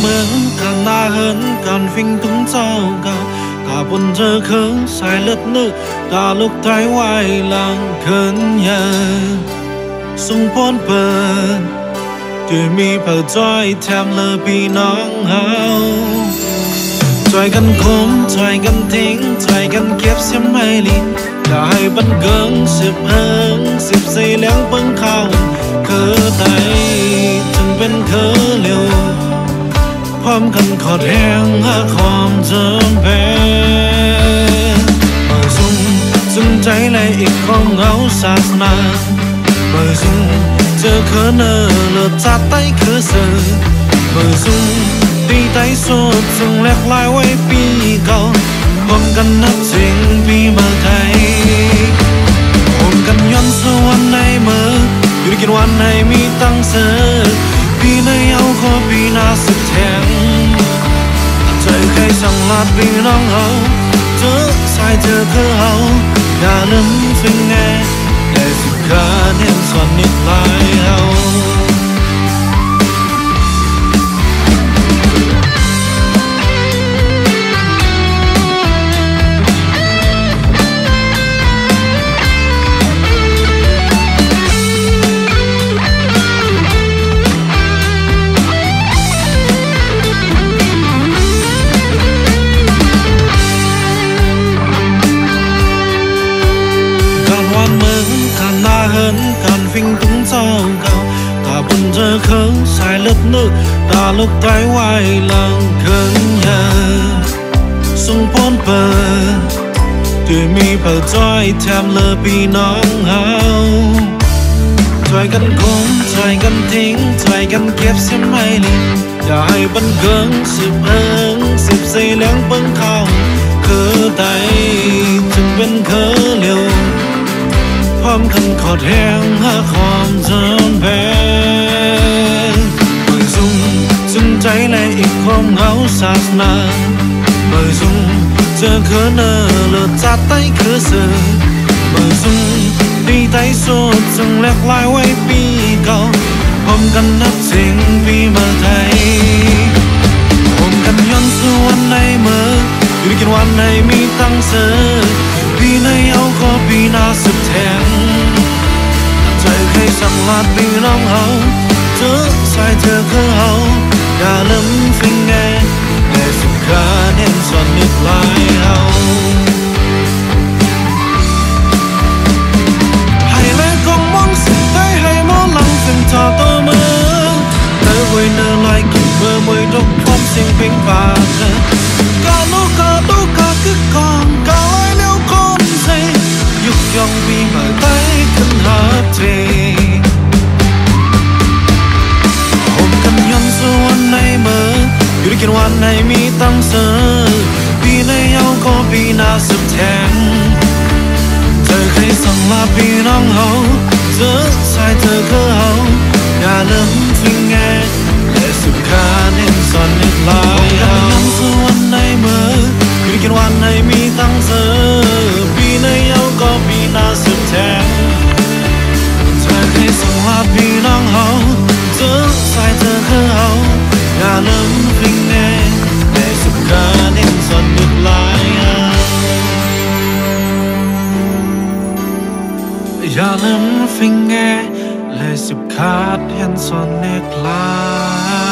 mơ càng na hơn càng phình tung trao cao cả buồn thơ khớ sai lướt nữ cả lúc thái hoài làng khấn nhờ sung bốn bờ tuổi mi bờ trôi thèm lơ bi nắng hao trôiกันคมtrôiกันทิ้งtrôiกันเก็บเสียไม่ลิอย่าให้บันเกิงสิบเอิงสิบสี่เลี้ยงเปิ้งข้าวคือไตถึงเป็นคือเร็วพร้อมกันขอดแห้งหาความจำเป็นเมื่อสุ่มใจเลยอีกของเงาศาสนาเมื่อสุ่มเจอเคอเนอเลือดจัดไตคือเสือเมื่อสุ่มตีไตสุดซึ่งแหลกลายไว้ปีเก่าพร้อมกันนับสิ่งปีเมื่อไทยพร้อมกันย้อนสู่วันในเมื่ออยู่ด้วยกันวันไหนมีตั้งเสือปีในเอาขอปีหน้าสุดแทงใจใครสั่งลาดปีน้องเขาเจอสายเจอคือเขาอย่าลืมฟิงแง่แต่สุดขาเน้นส่วนนิดลายเขาการphình tung trao cao cả buồn thơ khớ sai lướt nữ cả lúc thái hoài làng khấn nhờ sung bốn bờ tuổi mi bờ trôi thèm lơ bi nắng hao trôiกันคมtrôiกันทิ้งtrôiกันเก็บเสียไม่ลิอย่าให้บันเกิงสิบเอิงสิบสี่เลี้ยงเปิ้งข้าวคือไตจึงเป็นคือเร็วพร้อมกันขอดแห้งหาความจำเป็นเมื่อสุ่มใจเลยอีกความเหงาศาสนาเมื่อสุ่มเจอเคอเนอเลือดจัดไตคือเสือเมื่อสุ่มตีไตสุดซึ่งแหลกลายไว้ปีเก่าพร้อมกันนับสิ่งปีเมื่อไทยพร้อมกันย้อนสู่วันในเมื่ออยู่ด้วยกันวันไหนมีตั้งเสือปีในเอาขอปีหน้าสุดแทงใจใครสั่งลาดปีน้องเขาเจอสายเจอคือเขาอย่าลืมฟิงแง่แต่สุดขาเน้นส่วนนิดลายเขาให้แลกองมองสิ่งใดให้มองหลังสิ่งทอตัวมือเธอไว้เนื้อลายกินเมื่อมวยดกพร้อมเสียงเพลงฝากเธอกาลูกาดูกาคือกองกาลอยเลี้ยวคนใจยุกยองปีเมื่อไต้ขึ้นหาเธอผมกันย้อนสู่วันในเมื่ออยู่ด้วยกันวันไหนมีตั้งเสือปีในเอาก็ปีหน้าสุดแทงเธอเคยสั่งลาปีน้องเขาเจอสายเธอคือเขาอย่าลืมฟิงแง่แต่สุดขาเน้นส่วนนิดลายเขาย้อนสู่วันในเมื่ออยู่ด้วยกันวันไหนมีตั้งเสือปีในเอาก็ปีหน้าสุดแทงเธอเคยสั่งลาปีน้องเขาเจอสายเธอคือเขาอย่าลืมฟิงแง่แต่สุดขาเน้นส่วนนิดลายอย่าลืมฟิงแง่และสุดขาเน้นส่วนนิดลาย